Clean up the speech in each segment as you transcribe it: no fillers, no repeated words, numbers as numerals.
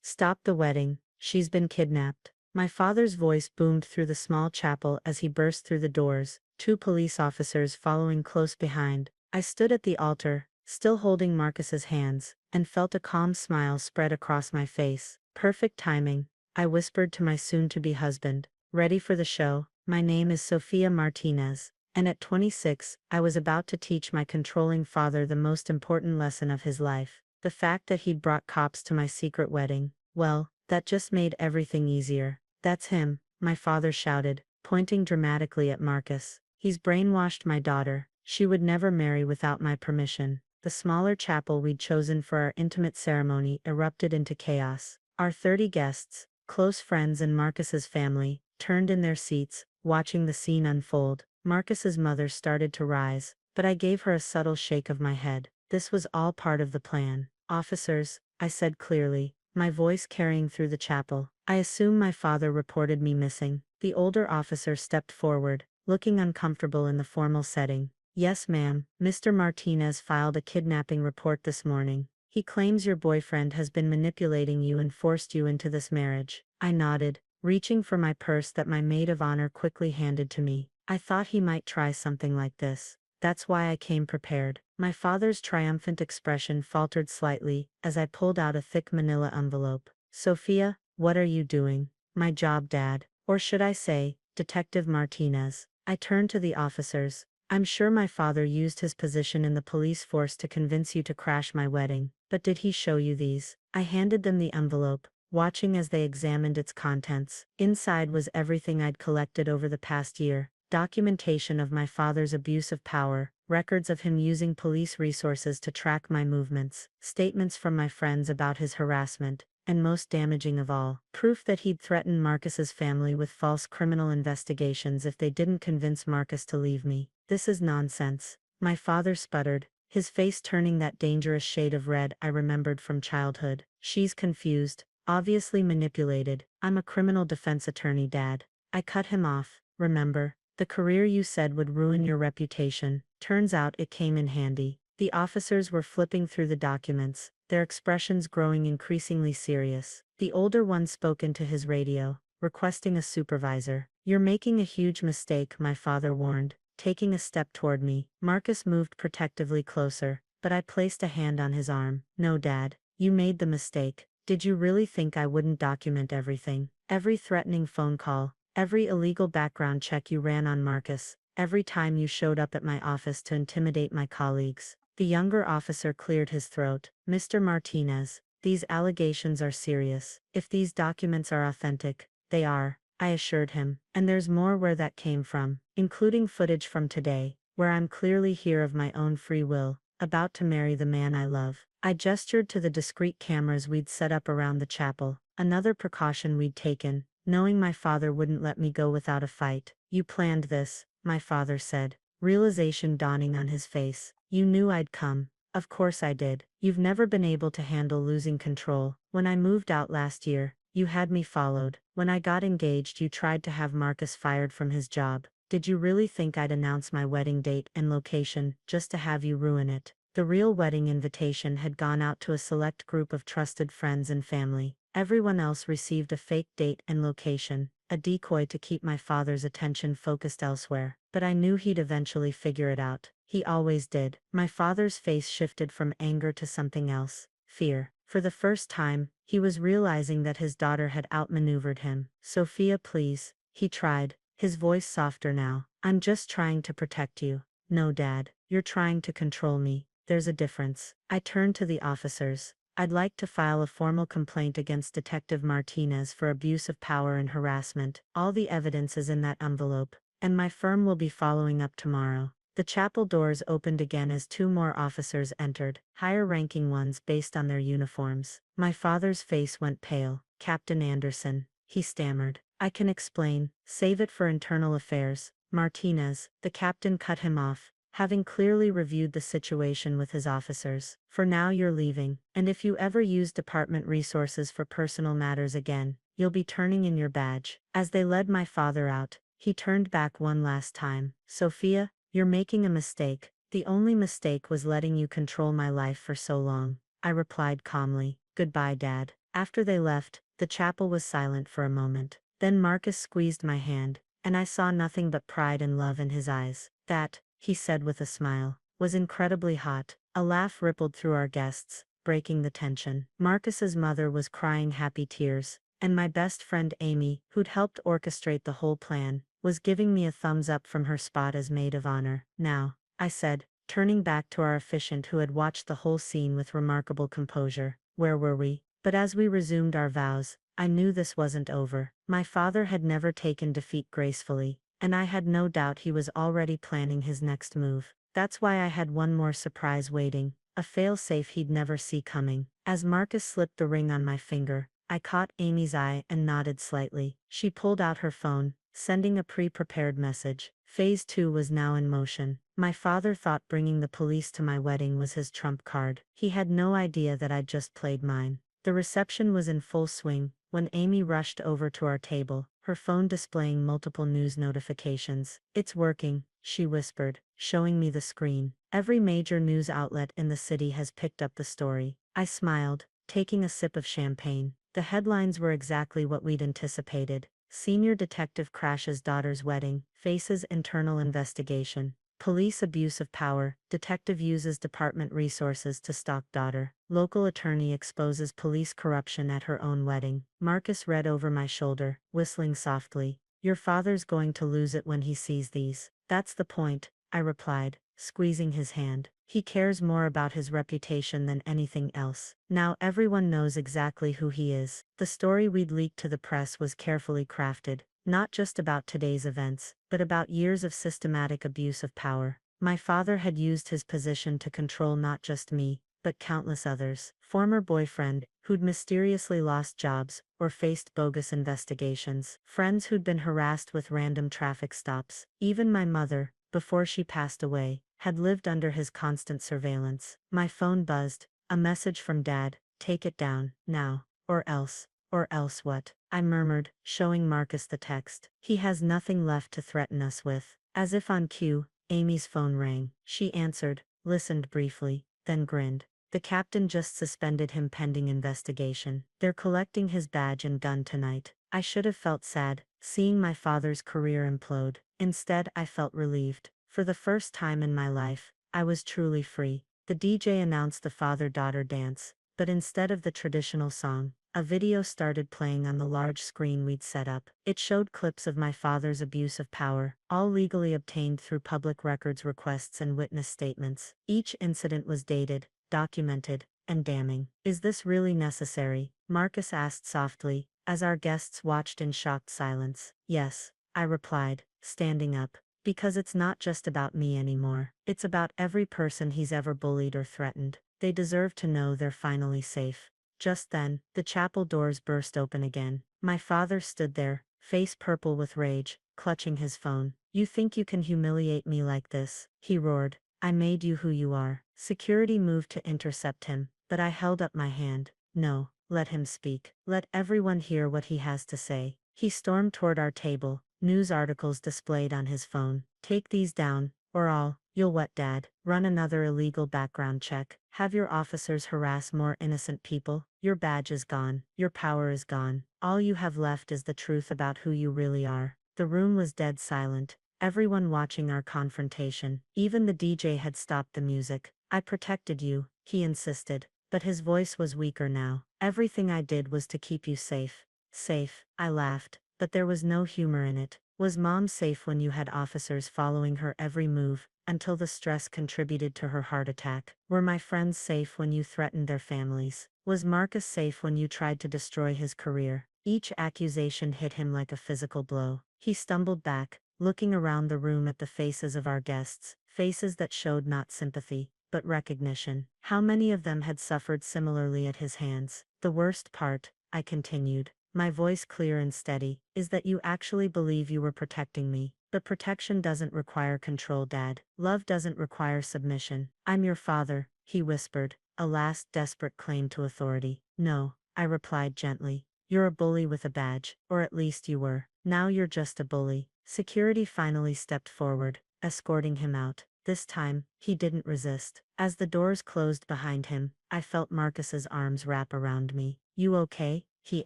Stop the wedding. She's been kidnapped. My father's voice boomed through the small chapel as he burst through the doors, two police officers following close behind. I stood at the altar, still holding Marcus's hands, and felt a calm smile spread across my face. Perfect timing, I whispered to my soon-to-be husband. Ready for the show? My name is Sofia Martinez, and at 26, I was about to teach my controlling father the most important lesson of his life. The fact that he'd brought cops to my secret wedding, well, that just made everything easier. That's him, my father shouted, pointing dramatically at Marcus. He's brainwashed my daughter. She would never marry without my permission. The smaller chapel we'd chosen for our intimate ceremony erupted into chaos. Our 30 guests, close friends and Marcus's family, turned in their seats, watching the scene unfold. Marcus's mother started to rise, but I gave her a subtle shake of my head. This was all part of the plan. Officers, I said clearly, my voice carrying through the chapel. I assume my father reported me missing. The older officer stepped forward, looking uncomfortable in the formal setting. Yes, ma'am. Mr. Martinez filed a kidnapping report this morning. He claims your boyfriend has been manipulating you and forced you into this marriage. I nodded, reaching for my purse that my maid of honor quickly handed to me. I thought he might try something like this. That's why I came prepared. My father's triumphant expression faltered slightly as I pulled out a thick manila envelope. Sophia, what are you doing? My job, Dad. Or should I say, Detective Martinez. I turned to the officers. I'm sure my father used his position in the police force to convince you to crash my wedding, but did he show you these? I handed them the envelope, watching as they examined its contents. Inside was everything I'd collected over the past year. Documentation of my father's abuse of power, records of him using police resources to track my movements, statements from my friends about his harassment, and most damaging of all, proof that he'd threatened Marcus's family with false criminal investigations if they didn't convince Marcus to leave me. This is nonsense. My father sputtered, his face turning that dangerous shade of red I remembered from childhood. She's confused, obviously manipulated. I'm a criminal defense attorney, Dad. I cut him off. Remember, the career you said would ruin your reputation. Turns out it came in handy. The officers were flipping through the documents, their expressions growing increasingly serious. The older one spoke into his radio, requesting a supervisor. You're making a huge mistake, my father warned, taking a step toward me. Marcus moved protectively closer, but I placed a hand on his arm. No, Dad, you made the mistake. Did you really think I wouldn't document everything? Every threatening phone call, every illegal background check you ran on Marcus, every time you showed up at my office to intimidate my colleagues. The younger officer cleared his throat. Mr. Martinez, these allegations are serious. If these documents are authentic, they are, I assured him. And there's more where that came from, including footage from today, where I'm clearly here of my own free will, about to marry the man I love. I gestured to the discreet cameras we'd set up around the chapel, another precaution we'd taken, knowing my father wouldn't let me go without a fight. You planned this, my father said, realization dawning on his face. You knew I'd come. Of course I did. You've never been able to handle losing control. When I moved out last year, you had me followed. When I got engaged, you tried to have Marcus fired from his job. Did you really think I'd announce my wedding date and location just to have you ruin it? The real wedding invitation had gone out to a select group of trusted friends and family. Everyone else received a fake date and location, a decoy to keep my father's attention focused elsewhere. But I knew he'd eventually figure it out. He always did. My father's face shifted from anger to something else, fear. For the first time, he was realizing that his daughter had outmaneuvered him. Sophia, please, he tried, his voice softer now. I'm just trying to protect you. No, Dad, you're trying to control me. There's a difference. I turned to the officers. I'd like to file a formal complaint against Detective Martinez for abuse of power and harassment. All the evidence is in that envelope, and my firm will be following up tomorrow. The chapel doors opened again as two more officers entered, higher-ranking ones based on their uniforms. My father's face went pale. Captain Anderson, he stammered. I can explain. Save it for internal affairs. Martinez, the captain cut him off, having clearly reviewed the situation with his officers. For now you're leaving, and if you ever use department resources for personal matters again, you'll be turning in your badge. As they led my father out, he turned back one last time. Sophia, you're making a mistake. The only mistake was letting you control my life for so long. I replied calmly. Goodbye, Dad. After they left, the chapel was silent for a moment. Then Marcus squeezed my hand, and I saw nothing but pride and love in his eyes. That, he said with a smile, was incredibly hot. A laugh rippled through our guests, breaking the tension. Marcus's mother was crying happy tears, and my best friend Amy, who'd helped orchestrate the whole plan, was giving me a thumbs up from her spot as maid of honor. Now, I said, turning back to our officiant who had watched the whole scene with remarkable composure, where were we? But as we resumed our vows, I knew this wasn't over. My father had never taken defeat gracefully, and I had no doubt he was already planning his next move. That's why I had one more surprise waiting, a fail-safe he'd never see coming. As Marcus slipped the ring on my finger, I caught Amy's eye and nodded slightly. She pulled out her phone, sending a pre-prepared message. Phase 2 was now in motion. My father thought bringing the police to my wedding was his trump card. He had no idea that I'd just played mine. The reception was in full swing when Amy rushed over to our table, her phone displaying multiple news notifications. "It's working," she whispered, showing me the screen. "Every major news outlet in the city has picked up the story." I smiled, taking a sip of champagne. The headlines were exactly what we'd anticipated. Senior detective crashes daughter's wedding, faces internal investigation. Police abuse of power, detective uses department resources to stalk daughter. Local attorney exposes police corruption at her own wedding. Marcus read over my shoulder, whistling softly. "Your father's going to lose it when he sees these." "That's the point," I replied, squeezing his hand. "He cares more about his reputation than anything else. Now everyone knows exactly who he is." The story we'd leaked to the press was carefully crafted, not just about today's events, but about years of systematic abuse of power. My father had used his position to control not just me, but countless others. Former boyfriend, who'd mysteriously lost jobs, or faced bogus investigations. Friends who'd been harassed with random traffic stops. Even my mother, before she passed away, had lived under his constant surveillance. My phone buzzed, a message from Dad: "Take it down, now, or else." "Or else what?" I murmured, showing Marcus the text. "He has nothing left to threaten us with." As if on cue, Amy's phone rang. She answered, listened briefly, then grinned. "The captain just suspended him pending investigation. They're collecting his badge and gun tonight." I should have felt sad, seeing my father's career implode. Instead, I felt relieved. For the first time in my life, I was truly free. The DJ announced the father-daughter dance, but instead of the traditional song, a video started playing on the large screen we'd set up. It showed clips of my father's abuse of power, all legally obtained through public records requests and witness statements. Each incident was dated, documented, and damning. "Is this really necessary?" Marcus asked softly, as our guests watched in shocked silence. "Yes," I replied, standing up. "Because it's not just about me anymore. It's about every person he's ever bullied or threatened. They deserve to know they're finally safe." Just then, the chapel doors burst open again. My father stood there, face purple with rage, clutching his phone. "You think you can humiliate me like this?" he roared. "I made you who you are." Security moved to intercept him, but I held up my hand. "No, let him speak. Let everyone hear what he has to say." He stormed toward our table, news articles displayed on his phone. "Take these down, or you'll what, Dad? Run another illegal background check? Have your officers harass more innocent people? Your badge is gone. Your power is gone. All you have left is the truth about who you really are." The room was dead silent, everyone watching our confrontation. Even the DJ had stopped the music. "I protected you," he insisted, but his voice was weaker now. "Everything I did was to keep you safe." "Safe?" I laughed, but there was no humor in it. "Was Mom safe when you had officers following her every move, until the stress contributed to her heart attack? Were my friends safe when you threatened their families? Was Marcus safe when you tried to destroy his career?" Each accusation hit him like a physical blow. He stumbled back, looking around the room at the faces of our guests, faces that showed not sympathy, but recognition. How many of them had suffered similarly at his hands? "The worst part," I continued, my voice clear and steady, "is that you actually believe you were protecting me. But protection doesn't require control, Dad. Love doesn't require submission." "I'm your father," he whispered, a last desperate claim to authority. "No," I replied gently. "You're a bully with a badge, or at least you were. Now you're just a bully." Security finally stepped forward, escorting him out. This time, he didn't resist. As the doors closed behind him, I felt Marcus's arms wrap around me. "You okay?" he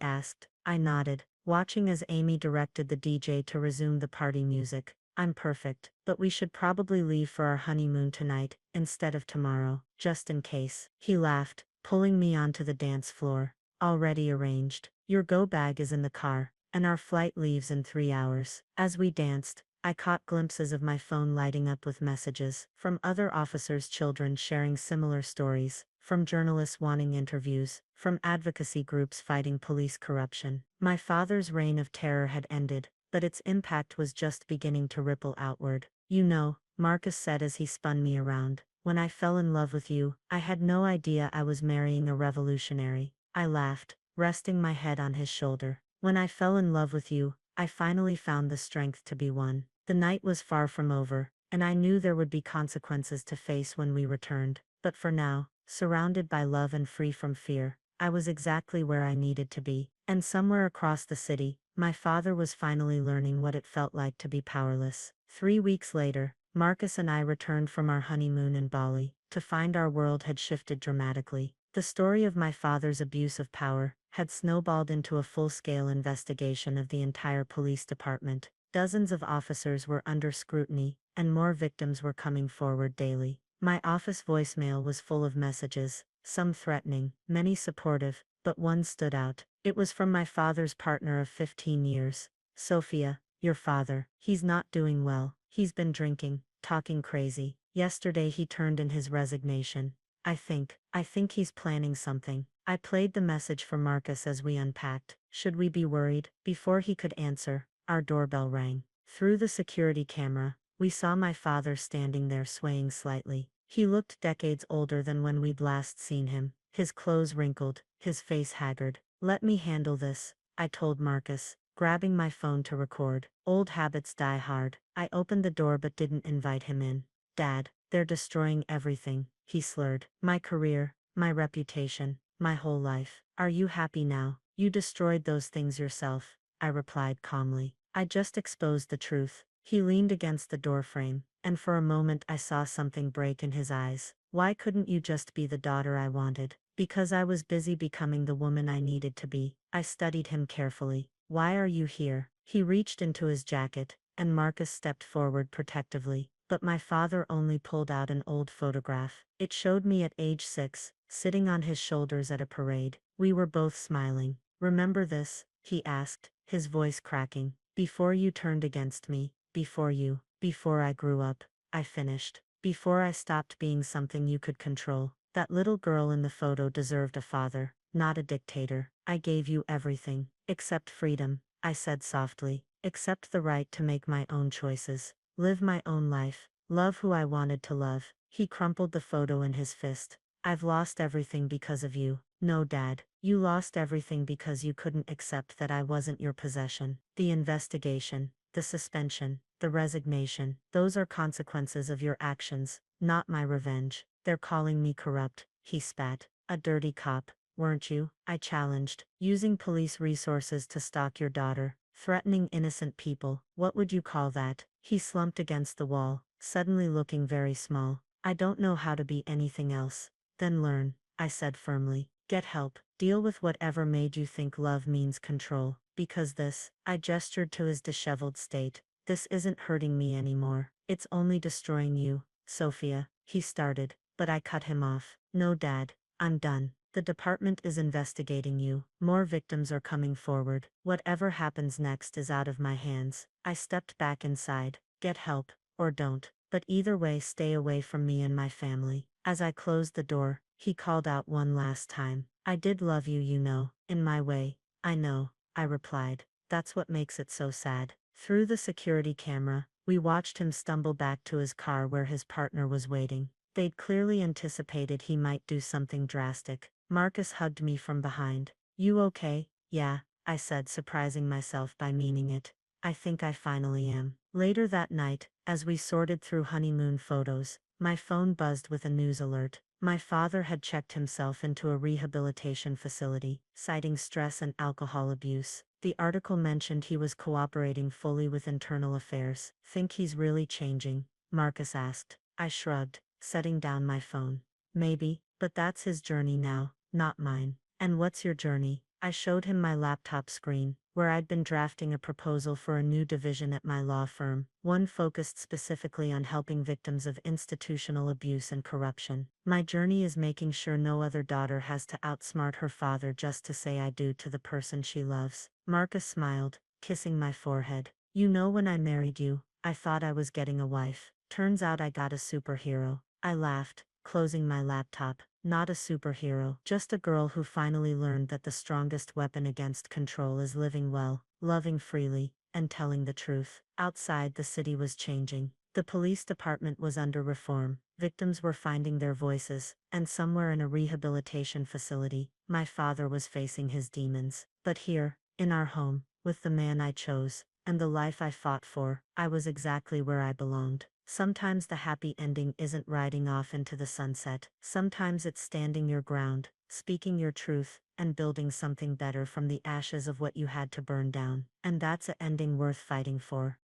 asked. I nodded, watching as Amy directed the DJ to resume the party music. "I'm perfect, but we should probably leave for our honeymoon tonight, instead of tomorrow, just in case." He laughed, pulling me onto the dance floor. "Already arranged. Your go bag is in the car, and our flight leaves in 3 hours." As we danced, I caught glimpses of my phone lighting up with messages from other officers' children sharing similar stories, from journalists wanting interviews, from advocacy groups fighting police corruption. My father's reign of terror had ended, but its impact was just beginning to ripple outward. "You know," Marcus said as he spun me around, "when I fell in love with you, I had no idea I was marrying a revolutionary." I laughed, resting my head on his shoulder. "When I fell in love with you, I finally found the strength to be one." The night was far from over, and I knew there would be consequences to face when we returned. But for now, surrounded by love and free from fear, I was exactly where I needed to be. And somewhere across the city, my father was finally learning what it felt like to be powerless. 3 weeks later, Marcus and I returned from our honeymoon in Bali, to find our world had shifted dramatically. The story of my father's abuse of power had snowballed into a full-scale investigation of the entire police department. Dozens of officers were under scrutiny, and more victims were coming forward daily. My office voicemail was full of messages, some threatening, many supportive, but one stood out. It was from my father's partner of 15 years. "Sophia, your father, he's not doing well. He's been drinking, talking crazy. Yesterday he turned in his resignation. I think he's planning something." I played the message for Marcus as we unpacked. Should we be worried? Before he could answer, our doorbell rang. Through the security camera, we saw my father standing there swaying slightly. He looked decades older than when we'd last seen him, his clothes wrinkled, his face haggard. "Let me handle this," I told Marcus, grabbing my phone to record. Old habits die hard. I opened the door but didn't invite him in. "Dad, they're destroying everything," he slurred. "My career, my reputation, my whole life. Are you happy now? You destroyed those things yourself," I replied calmly. "I just exposed the truth." He leaned against the doorframe, and for a moment I saw something break in his eyes. "Why couldn't you just be the daughter I wanted?" "Because I was busy becoming the woman I needed to be." I studied him carefully. "Why are you here?" He reached into his jacket, and Marcus stepped forward protectively. But my father only pulled out an old photograph. It showed me at age 6, sitting on his shoulders at a parade. We were both smiling. "Remember this?" he asked, his voice cracking. "Before you turned against me, before I grew up," I finished. "Before I stopped being something you could control. That little girl in the photo deserved a father, not a dictator. I gave you everything, except freedom," I said softly, "except the right to make my own choices, live my own life, love who I wanted to love." He crumpled the photo in his fist. "I've lost everything because of you." "No, Dad, you lost everything because you couldn't accept that I wasn't your possession. The investigation, the suspension, the resignation, those are consequences of your actions, not my revenge." "They're calling me corrupt," he spat. "A dirty cop, weren't you?" I challenged. "Using police resources to stalk your daughter, threatening innocent people, what would you call that?" He slumped against the wall, suddenly looking very small. "I don't know how to be anything else." "Then learn," I said firmly. "Get help. Deal with whatever made you think love means control. Because this," I gestured to his disheveled state, "this isn't hurting me anymore. It's only destroying you, Sophia." He started, but I cut him off. "No, Dad, I'm done. The department is investigating you. More victims are coming forward. Whatever happens next is out of my hands." I stepped back inside. "Get help, or don't. But either way, stay away from me and my family." As I closed the door, he called out one last time. "I did love you, you know, in my way." "I know," I replied. "That's what makes it so sad." Through the security camera, we watched him stumble back to his car where his partner was waiting. They'd clearly anticipated he might do something drastic. Marcus hugged me from behind. "You okay?" "Yeah," I said, surprising myself by meaning it. "I think I finally am." Later that night, as we sorted through honeymoon photos, my phone buzzed with a news alert. My father had checked himself into a rehabilitation facility, citing stress and alcohol abuse. The article mentioned he was cooperating fully with internal affairs. "Think he's really changing?" Marcus asked. I shrugged, setting down my phone. Maybe, but that's his journey now, not mine. And what's your journey? I showed him my laptop screen, where I'd been drafting a proposal for a new division at my law firm, one focused specifically on helping victims of institutional abuse and corruption. My journey is making sure no other daughter has to outsmart her father just to say I do to the person she loves. Marcus smiled, kissing my forehead. You know, when I married you, I thought I was getting a wife. Turns out I got a superhero. I laughed, closing my laptop. Not a superhero, just a girl who finally learned that the strongest weapon against control is living well, loving freely, and telling the truth. Outside, the city was changing. The police department was under reform, victims were finding their voices, and somewhere in a rehabilitation facility, my father was facing his demons. But here, in our home, with the man I chose, and the life I fought for, I was exactly where I belonged. Sometimes the happy ending isn't riding off into the sunset. Sometimes it's standing your ground, speaking your truth, and building something better from the ashes of what you had to burn down. And that's an ending worth fighting for.